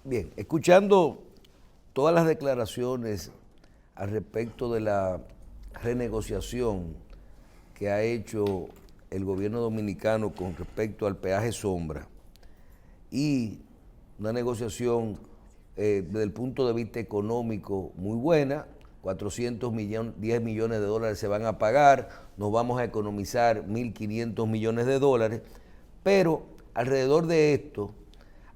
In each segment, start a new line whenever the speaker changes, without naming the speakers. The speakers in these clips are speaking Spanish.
Bien, escuchando todas las declaraciones al respecto de la renegociación que ha hecho el gobierno dominicano con respecto al peaje sombra y una negociación desde el punto de vista económico muy buena, 10 millones de dólares se van a pagar, nos vamos a economizar 1.500 millones de dólares, pero alrededor de esto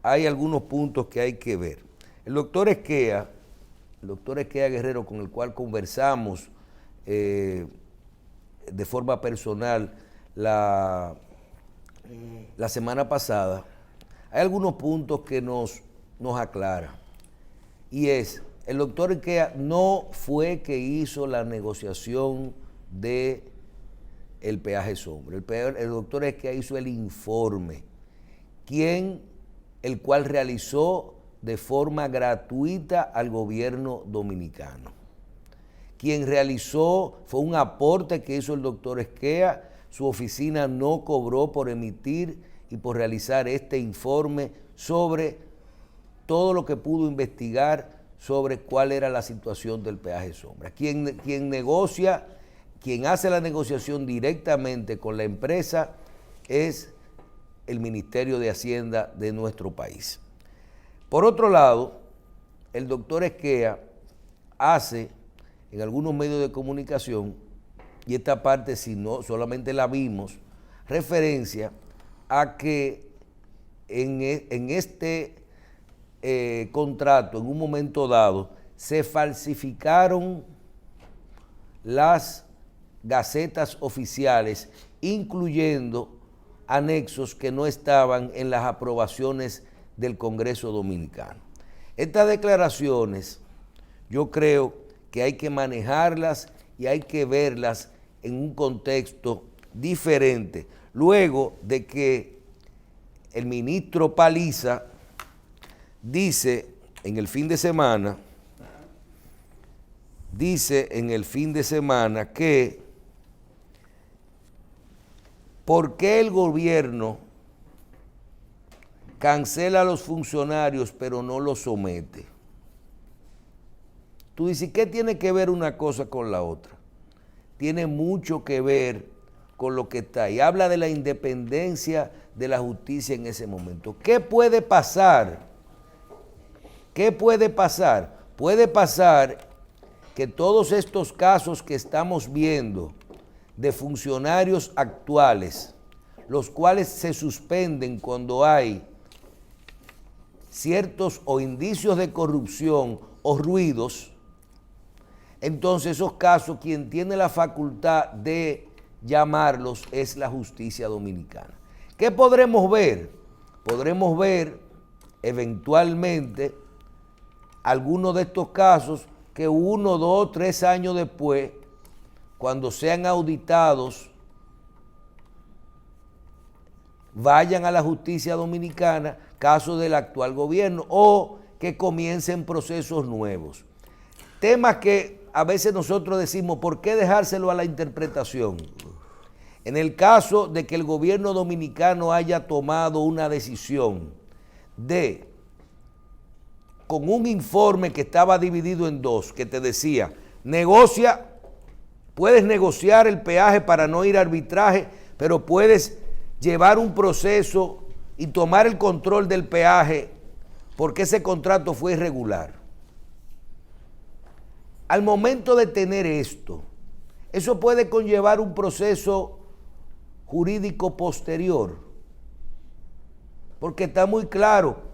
hay algunos puntos que hay que ver. El doctor Esquea Guerrero, con el cual conversamos de forma personal la semana pasada, hay algunos puntos que nos aclara. Y es, el doctor Esquea no fue que hizo la negociación de el peaje sombra. El doctor Esquea hizo el informe, el cual realizó de forma gratuita al gobierno dominicano. Quien realizó fue un aporte que hizo el doctor Esquea. Su oficina no cobró por emitir y por realizar este informe sobre todo lo que pudo investigar sobre cuál era la situación del peaje sombra. Quien negocia, quien hace la negociación directamente con la empresa es el Ministerio de Hacienda de nuestro país. Por otro lado, el doctor Esquea hace en algunos medios de comunicación, y esta parte si no solamente la vimos, referencia a que en este contrato, en un momento dado, se falsificaron las gacetas oficiales, incluyendo anexos que no estaban en las aprobaciones del Congreso Dominicano. Estas declaraciones yo creo que hay que manejarlas y hay que verlas en un contexto diferente, luego de que el ministro Paliza dice en el fin de semana que ¿por qué el gobierno cancela a los funcionarios pero no los somete? Tú dices, ¿qué tiene que ver una cosa con la otra? Tiene mucho que ver con lo que está ahí. Habla de la independencia de la justicia en ese momento. ¿Qué puede pasar? ¿Qué puede pasar? Puede pasar que todos estos casos que estamos viendo de funcionarios actuales, los cuales se suspenden cuando hay ciertos o indicios de corrupción o ruidos, entonces esos casos quien tiene la facultad de llamarlos es la justicia dominicana. ¿Qué podremos ver? Podremos ver eventualmente algunos de estos casos que 1, 2, 3 años después, cuando sean auditados, vayan a la justicia dominicana, casos del actual gobierno, o que comiencen procesos nuevos. Temas que a veces nosotros decimos, ¿por qué dejárselo a la interpretación? En el caso de que el gobierno dominicano haya tomado una decisión con un informe que estaba dividido en dos, que te decía, puedes negociar el peaje para no ir a arbitraje, pero puedes llevar un proceso y tomar el control del peaje porque ese contrato fue irregular. Al momento de tener esto, eso puede conllevar un proceso jurídico posterior, porque está muy claro,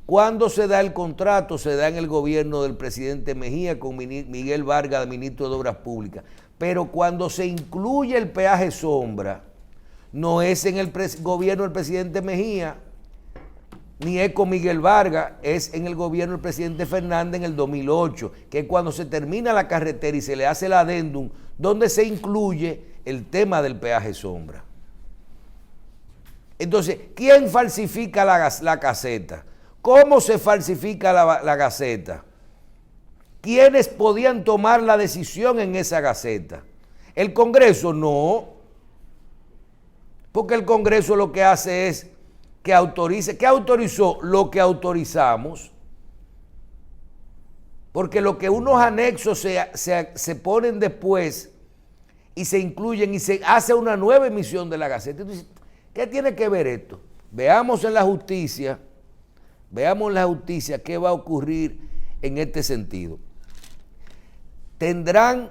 cuando se da el contrato, se da en el gobierno del presidente Mejía con Miguel Vargas, ministro de Obras Públicas, pero cuando se incluye el peaje sombra, no es en el gobierno del presidente Mejía, ni es con Miguel Vargas, es en el gobierno del presidente Fernández en el 2008, que es cuando se termina la carretera y se le hace el adendum, donde se incluye el tema del peaje sombra. Entonces, ¿quién falsifica la caseta? ¿Cómo se falsifica la gaceta? ¿Quiénes podían tomar la decisión en esa gaceta? ¿El Congreso? No, porque el Congreso lo que hace es que autorice. ¿Qué autorizó? Lo que autorizamos. Porque lo que unos anexos se ponen después y se incluyen y se hace una nueva emisión de la Gaceta. Entonces, ¿qué tiene que ver esto? Veamos en la justicia qué va a ocurrir en este sentido. Tendrán,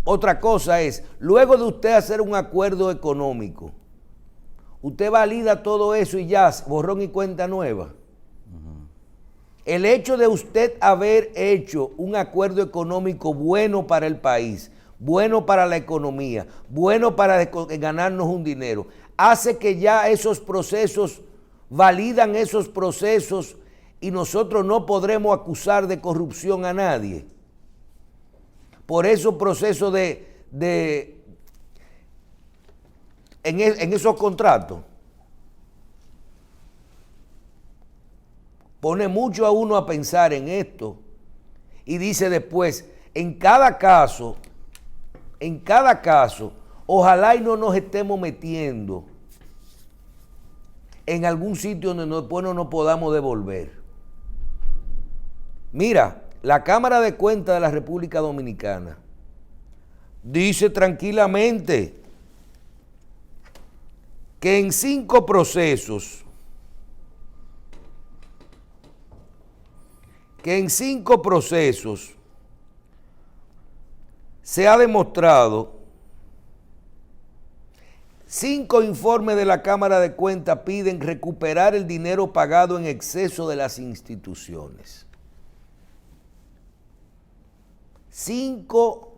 otra cosa es, luego de usted hacer un acuerdo económico, usted valida todo eso y ya, borrón y cuenta nueva. El hecho de usted haber hecho un acuerdo económico bueno para el país, bueno para la economía, bueno para ganarnos un dinero, hace que ya esos procesos, validan esos procesos y nosotros no podremos acusar de corrupción a nadie. Por esos procesos en esos contratos. Pone mucho a uno a pensar en esto y dice después, en cada caso, ojalá y no nos estemos metiendo en algún sitio donde después no nos podamos devolver. Mira, la Cámara de Cuentas de la República Dominicana dice tranquilamente que en 5 procesos, se ha demostrado, 5 informes de la Cámara de Cuentas piden recuperar el dinero pagado en exceso de las instituciones. 5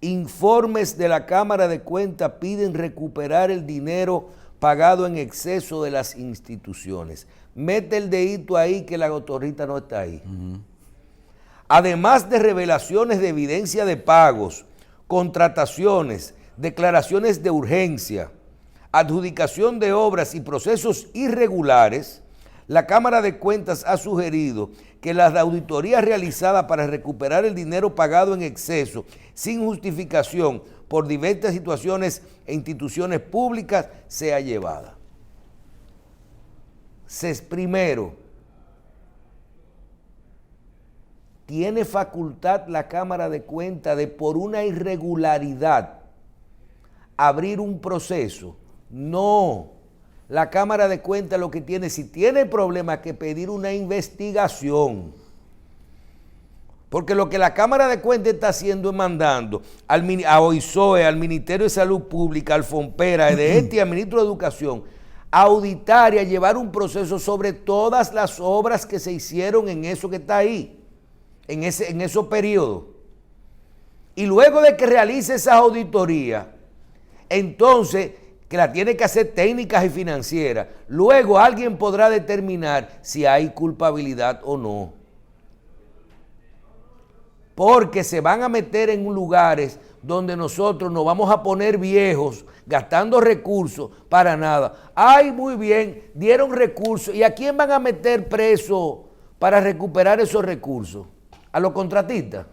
informes de la Cámara de Cuentas piden recuperar el dinero pagado en exceso de las instituciones. Mete el dedito ahí que la autorita no está ahí. Además de revelaciones de evidencia de pagos, contrataciones, declaraciones de urgencia, adjudicación de obras y procesos irregulares, la Cámara de Cuentas ha sugerido que las auditorías realizadas para recuperar el dinero pagado en exceso sin justificación por diversas situaciones e instituciones públicas sea llevada. Primero, ¿tiene facultad la Cámara de Cuentas de por una irregularidad abrir un proceso? No. La Cámara de Cuentas lo que tiene, si tiene problemas, que pedir una investigación. Porque lo que la Cámara de Cuentas está haciendo es mandando a OISOE, al Ministerio de Salud Pública, al FONPERA, a EDETI, al Ministro de Educación, a auditar y a llevar un proceso sobre todas las obras que se hicieron en eso que está ahí, en esos periodos. Y luego de que realice esa auditoría, entonces, que la tiene que hacer técnicas y financieras, luego alguien podrá determinar si hay culpabilidad o no. Porque se van a meter en lugares donde nosotros nos vamos a poner viejos, gastando recursos para nada. Ay, muy bien, dieron recursos. ¿Y a quién van a meter preso para recuperar esos recursos? ¿A los contratistas?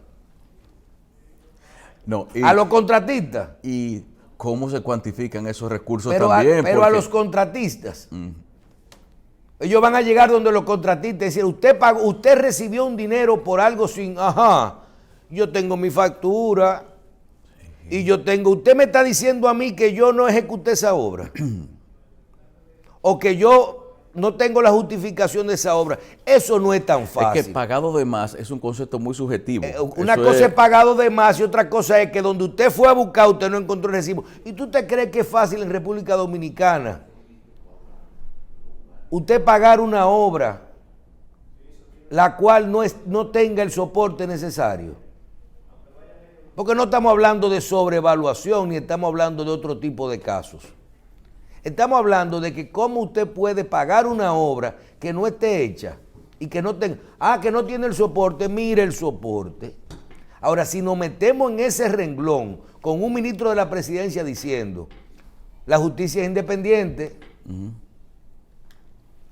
No.
¿A los contratistas?
¿Y cómo se cuantifican esos recursos también?
Pero a los contratistas. Ellos van a llegar donde los contratistas y decir, usted recibió un dinero por algo sin, yo tengo mi factura y usted me está diciendo a mí que yo no ejecuté esa obra o que yo no tengo la justificación de esa obra. Eso no es tan fácil.
Es que pagado de más es un concepto muy subjetivo.
Una cosa es pagado de más y otra cosa es que donde usted fue a buscar usted no encontró el recibo. ¿Y tú te crees que es fácil en República Dominicana usted pagar una obra la cual no tenga el soporte necesario? Porque no estamos hablando de sobrevaluación ni estamos hablando de otro tipo de casos. Estamos hablando de que cómo usted puede pagar una obra que no esté hecha y que no tenga, que no tiene el soporte, mire el soporte. Ahora, si nos metemos en ese renglón con un ministro de la presidencia diciendo, la justicia es independiente,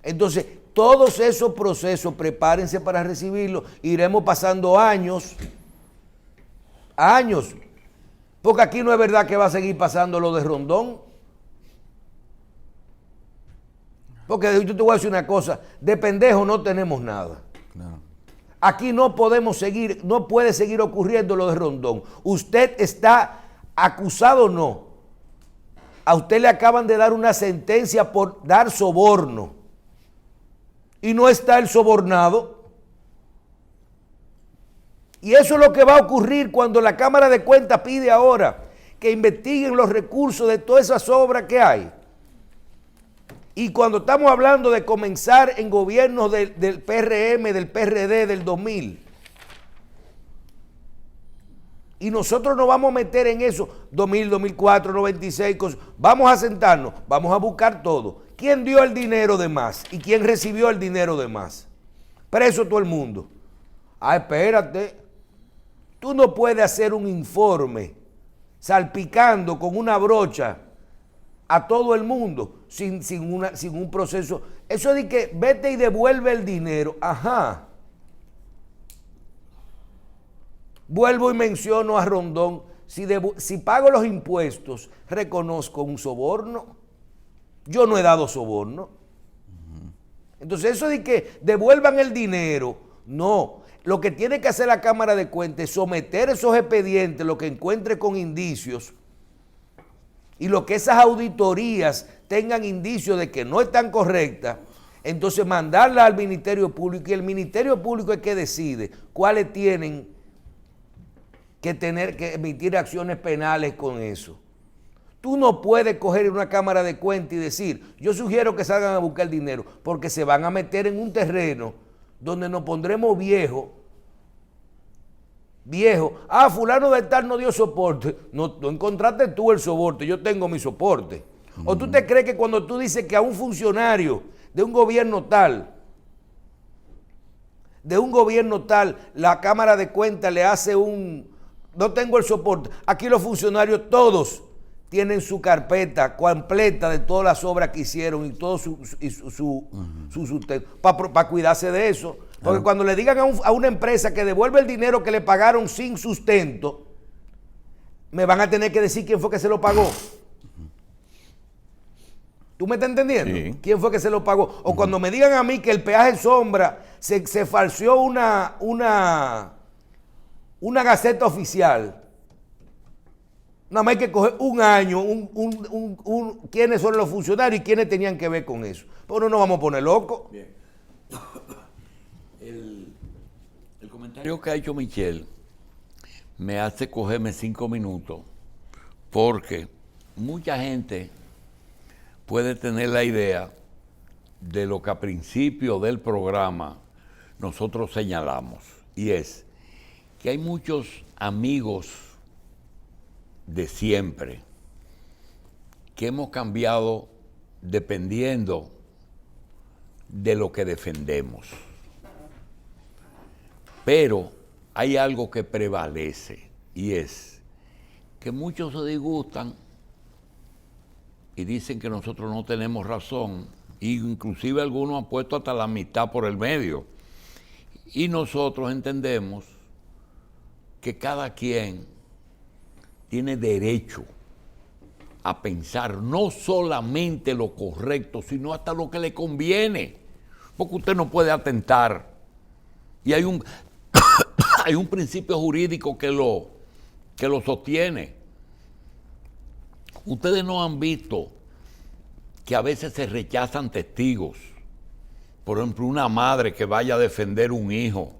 entonces todos esos procesos prepárense para recibirlos, iremos pasando años, porque aquí no es verdad que va a seguir pasando lo de Rondón. Porque yo te voy a decir una cosa, de pendejo no tenemos nada.
Claro.
Aquí no podemos seguir, no puede seguir ocurriendo lo de Rondón. Usted está acusado o no. A usted le acaban de dar una sentencia por dar soborno. Y no está el sobornado. Y eso es lo que va a ocurrir cuando la Cámara de Cuentas pide ahora que investiguen los recursos de todas esas obras que hay. Y cuando estamos hablando de comenzar en gobiernos del PRM, del PRD, del 2000. Y nosotros nos vamos a meter en eso, 2000, 2004, 96, cosas. Vamos a sentarnos, vamos a buscar todo. ¿Quién dio el dinero de más? ¿Y quién recibió el dinero de más? Preso todo el mundo. Ah, espérate. Tú no puedes hacer un informe salpicando con una brocha a todo el mundo sin un proceso. Eso de que vete y devuelve el dinero. Ajá. Vuelvo y menciono a Rondón. Si pago los impuestos, reconozco un soborno. Yo no he dado soborno. Entonces eso de que devuelvan el dinero, no. Lo que tiene que hacer la Cámara de Cuentas es someter esos expedientes, lo que encuentre con indicios, y lo que esas auditorías tengan indicios de que no están correctas, entonces mandarla al Ministerio Público, y el Ministerio Público es que decide cuáles tienen que tener que emitir acciones penales con eso. Tú no puedes coger una Cámara de Cuentas y decir, yo sugiero que salgan a buscar dinero, porque se van a meter en un terreno donde nos pondremos viejos. Fulano de tal no dio soporte. No encontraste tú el soporte, yo tengo mi soporte. ¿O tú te crees que cuando tú dices que a un funcionario de un gobierno tal, la Cámara de Cuentas le hace no tengo el soporte? Aquí los funcionarios todos tienen su carpeta completa de todas las obras que hicieron y todo su sustento, para cuidarse de eso. Porque cuando le digan a una empresa que devuelve el dinero que le pagaron sin sustento, me van a tener que decir quién fue que se lo pagó. ¿Tú me estás entendiendo?
Sí.
¿Quién fue que se lo pagó? O cuando me digan a mí que el peaje Sombra se falseó una gaceta oficial. Nada más hay que coger un año, quiénes son los funcionarios y quiénes tenían que ver con eso. Pero no nos vamos a poner locos.
Bien. El comentario que ha hecho Michelle me hace cogerme 5 minutos, porque mucha gente puede tener la idea de lo que a principio del programa nosotros señalamos, y es que hay muchos amigos de siempre que hemos cambiado dependiendo de lo que defendemos. Pero hay algo que prevalece, y es que muchos se disgustan y dicen que nosotros no tenemos razón, e inclusive algunos han puesto hasta la mitad por el medio. Y nosotros entendemos que cada quien tiene derecho a pensar no solamente lo correcto, sino hasta lo que le conviene, porque usted no puede atentar. Y hay un principio jurídico que lo sostiene. Ustedes no han visto que a veces se rechazan testigos. Por ejemplo, una madre que vaya a defender un hijo.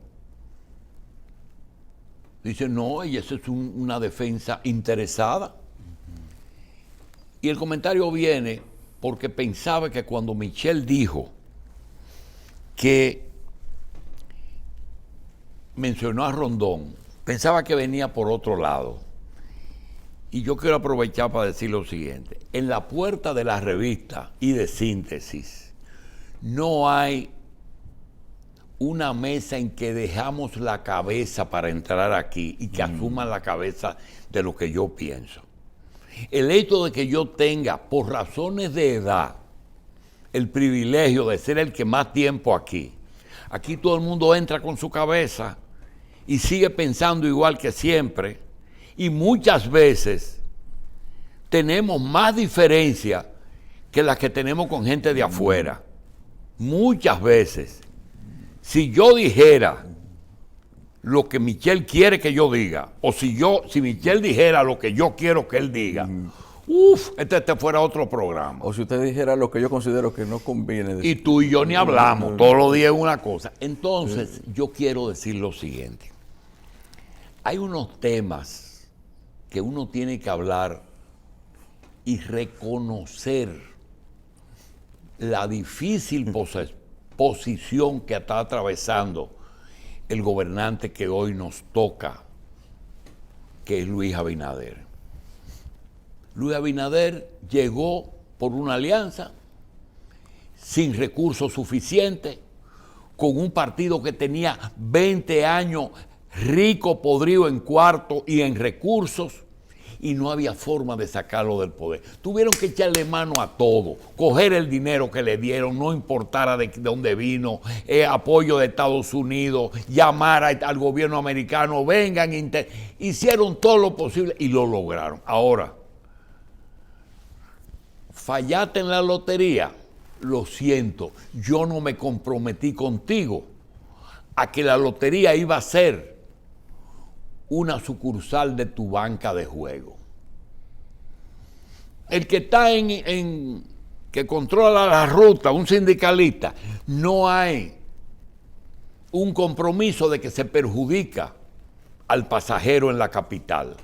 Dice, no, y eso es una defensa interesada. Y el comentario viene porque pensaba que cuando Michelle dijo que mencionó a Rondón, pensaba que venía por otro lado. Y yo quiero aprovechar para decir lo siguiente. En la puerta de la revista y de Síntesis no hay una mesa en que dejamos la cabeza para entrar aquí y que asuman la cabeza de lo que yo pienso. El hecho de que yo tenga, por razones de edad, el privilegio de ser el que más tiempo aquí todo el mundo entra con su cabeza y sigue pensando igual que siempre, y muchas veces tenemos más diferencia que las que tenemos con gente de afuera. muchas veces, si yo dijera lo que Michel quiere que yo diga, o si Michel dijera lo que yo quiero que él diga, este fuera otro programa.
O si usted dijera lo que yo considero que no conviene decir.
Y tú y yo ni hablamos, todos los días es una cosa. Entonces, yo quiero decir lo siguiente. Hay unos temas que uno tiene que hablar y reconocer la difícil posición que está atravesando el gobernante que hoy nos toca, que es Luis Abinader. Luis Abinader llegó por una alianza sin recursos suficientes, con un partido que tenía 20 años rico, podrido en cuarto y en recursos, y no había forma de sacarlo del poder. Tuvieron que echarle mano a todo, coger el dinero que le dieron, no importara de dónde vino, apoyo de Estados Unidos, llamar al gobierno americano, vengan, hicieron todo lo posible y lo lograron. Ahora, fallaste en la lotería, lo siento, yo no me comprometí contigo a que la lotería iba a ser una sucursal de tu banca de juego. El que está que controla la ruta, un sindicalista, no hay un compromiso de que se perjudica al pasajero en la capital.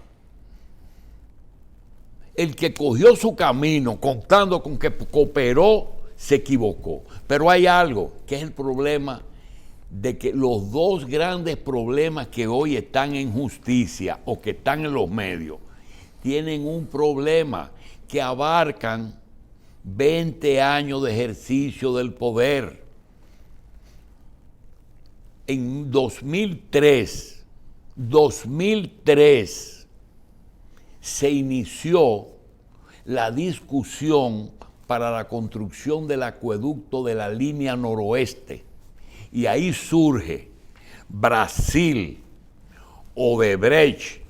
El que cogió su camino contando con que cooperó, se equivocó. Pero hay algo que es el problema de que los dos grandes problemas que hoy están en justicia o que están en los medios tienen un problema que abarcan 20 años de ejercicio del poder. En 2003 se inició la discusión para la construcción del acueducto de la línea noroeste. Y ahí surge Brasil, Odebrecht,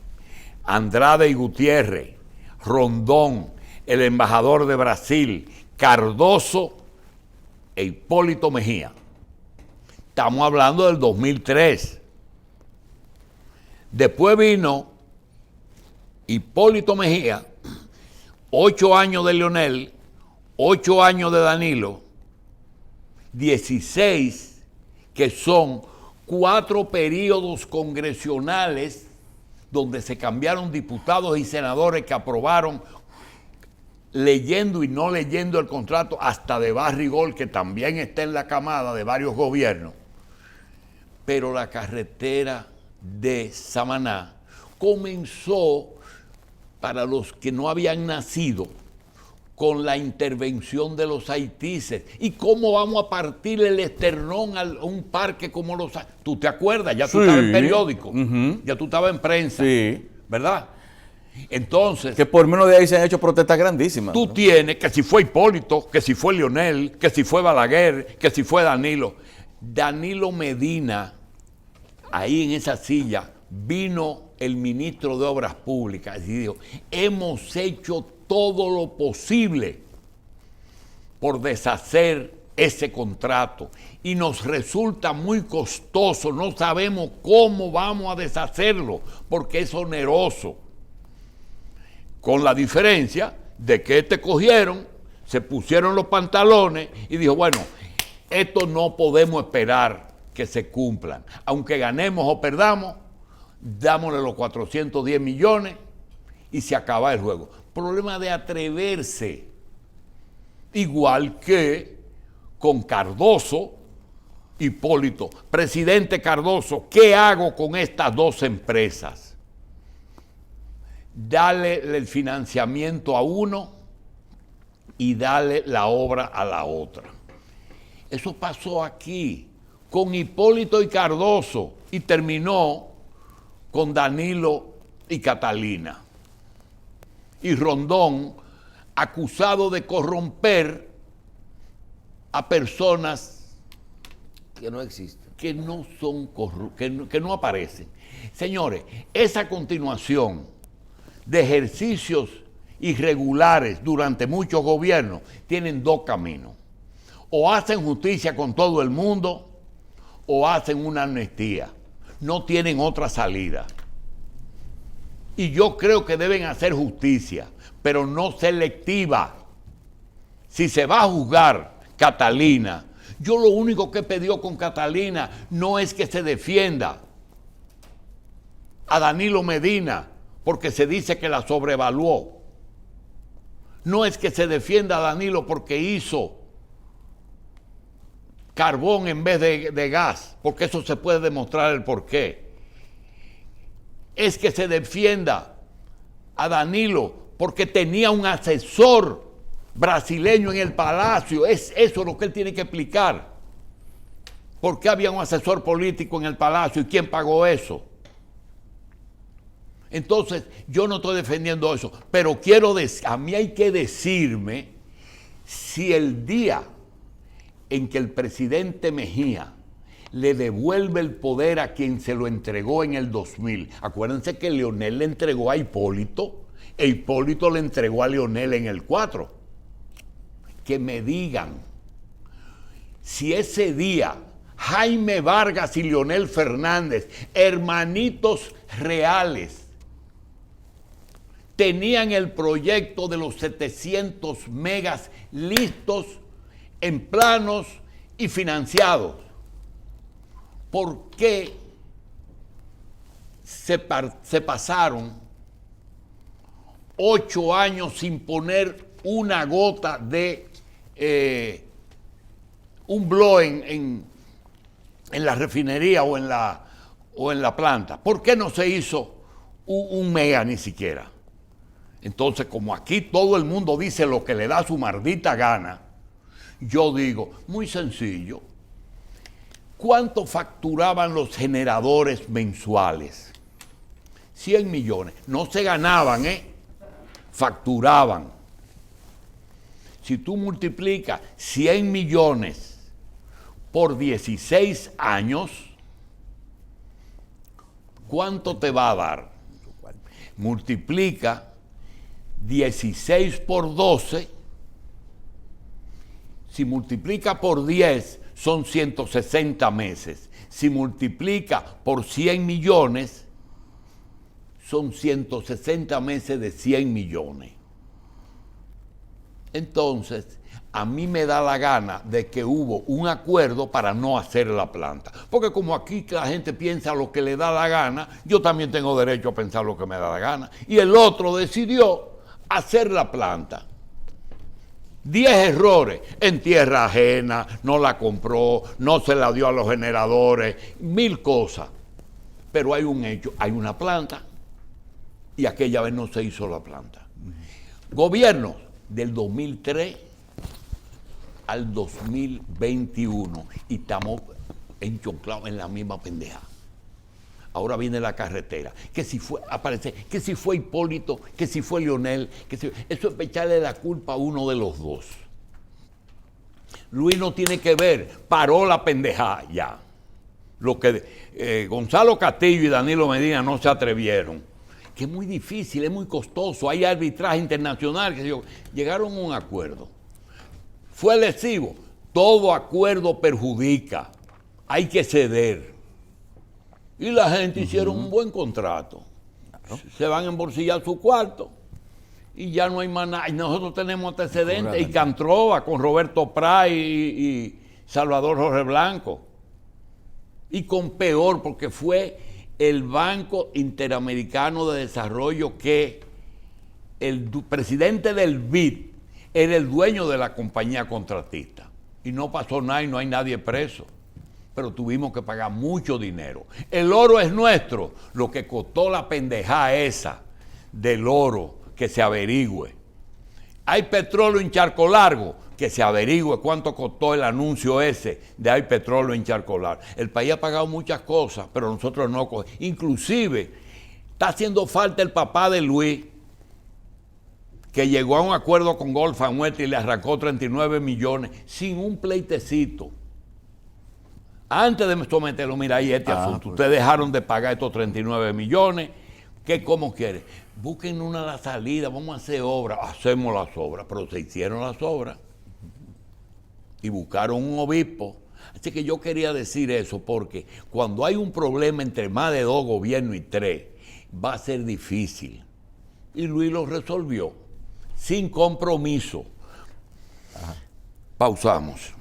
Andrade y Gutiérrez, Rondón, el embajador de Brasil, Cardoso e Hipólito Mejía. Estamos hablando del 2003. Después vino Hipólito Mejía, 8 años de Leonel, 8 años de Danilo, 16 que son 4 periodos congresionales donde se cambiaron diputados y senadores que aprobaron leyendo y no leyendo el contrato, hasta de Barrigol, que también está en la camada de varios gobiernos. Pero la carretera de Samaná comenzó, para los que no habían nacido, con la intervención de los haitíes. ¿Y cómo vamos a partir el esternón a un parque como los haitíes? ¿Tú te acuerdas? Ya tú estabas en periódico, ya tú estabas en prensa, ¿verdad? Entonces,
que por menos de ahí se han hecho protestas grandísimas.
Tú tienes que si fue Hipólito, que si fue Leonel, que si fue Balaguer, que si fue Danilo. Danilo Medina, ahí en esa silla, vino el ministro de Obras Públicas y dijo: hemos hecho todo lo posible por deshacer ese contrato y nos resulta muy costoso, no sabemos cómo vamos a deshacerlo porque es oneroso, con la diferencia de que cogieron, se pusieron los pantalones y dijo: bueno, esto no podemos esperar que se cumplan, aunque ganemos o perdamos, dámosle los 410 millones y se acaba el juego. Problema de atreverse, igual que con Cardoso, Hipólito. Presidente Cardoso, ¿qué hago con estas dos empresas? Dale el financiamiento a uno y dale la obra a la otra. Eso pasó aquí con Hipólito y Cardoso y terminó con Danilo y Catalina. Y Rondón, acusado de corromper a personas
que no existen,
que no son que no aparecen. Señores, esa continuación de ejercicios irregulares durante muchos gobiernos tienen dos caminos: O hacen justicia con todo el mundo o hacen una amnistía. No tienen otra salida. Y yo creo que deben hacer justicia, pero no selectiva. Si se va a juzgar Catalina, yo lo único que he pedido con Catalina no es que se defienda a Danilo Medina, porque se dice que la sobrevaluó. No es que se defienda a Danilo porque hizo carbón en vez de gas, porque eso se puede demostrar el porqué. Es que se defienda a Danilo porque tenía un asesor brasileño en el palacio. Es eso lo que él tiene que explicar. ¿Por qué había un asesor político en el palacio y quién pagó eso? Entonces, yo no estoy defendiendo eso, pero a mí hay que decirme si el día en que el presidente Mejía le devuelve el poder a quien se lo entregó en el 2000. Acuérdense que Leonel le entregó a Hipólito e Hipólito le entregó a Leonel en el 4. Que me digan si ese día Jaime Vargas y Leonel Fernández, hermanitos reales, tenían el proyecto de los 700 megas listos en planos y financiados. ¿Por qué se pasaron 8 años sin poner una gota de un blow en la refinería o en la planta? ¿Por qué no se hizo un mega ni siquiera? Entonces, como aquí todo el mundo dice lo que le da su maldita gana, yo digo, muy sencillo, ¿cuánto facturaban los generadores mensuales? 100 millones. No se ganaban, facturaban. Si tú multiplicas 100 millones por 16 años, ¿cuánto te va a dar? Multiplica 16 por 12. Si multiplica por 10, son 160 meses. Si multiplica por 100 millones, son 160 meses de 100 millones. Entonces, a mí me da la gana de que hubo un acuerdo para no hacer la planta. Porque como aquí la gente piensa lo que le da la gana, yo también tengo derecho a pensar lo que me da la gana. Y el otro decidió hacer la planta. 10 errores, en tierra ajena, no la compró, no se la dio a los generadores, 1000 cosas. Pero hay un hecho, hay una planta y aquella vez no se hizo la planta. Gobiernos del 2003 al 2021 y estamos enchoclados en la misma pendeja. Ahora viene la carretera, que si fue, aparece, que si fue Hipólito, que si fue Leonel, eso es echarle la culpa a uno de los dos. Luis no tiene que ver, paró la pendejada ya. Lo que Gonzalo Castillo y Danilo Medina no se atrevieron, que es muy difícil, es muy costoso, hay arbitraje internacional, llegaron a un acuerdo. Fue lesivo, todo acuerdo perjudica, hay que ceder. Y la gente hicieron un buen contrato. Claro. Se van a embolsillar su cuarto y ya no hay más nada. Y nosotros tenemos antecedentes y Cantrova con Roberto Prat y Salvador Jorge Blanco. Y con peor, porque fue el Banco Interamericano de Desarrollo que el presidente del BID era el dueño de la compañía contratista. Y no pasó nada y no hay nadie preso. Pero tuvimos que pagar mucho dinero. El oro es nuestro. Lo que costó la pendejada esa del oro, que se averigüe. Hay petróleo en Charco Largo, que se averigüe cuánto costó el anuncio ese de hay petróleo en Charco Largo. El país ha pagado muchas cosas, pero nosotros no. Inclusive, está haciendo falta el papá de Luis, que llegó a un acuerdo con Golfa Muerte y le arrancó 39 millones sin un pleitecito. Antes de someterlo, mira ahí este asunto. Pues, ustedes dejaron de pagar estos 39 millones. ¿Qué, cómo quieren? Busquen una salida, vamos a hacer obras. Hacemos las obras, pero se hicieron las obras. y buscaron un obispo. Así que yo quería decir eso porque cuando hay un problema entre más de 2 gobiernos y 3, va a ser difícil. Y Luis lo resolvió sin compromiso. Pausamos.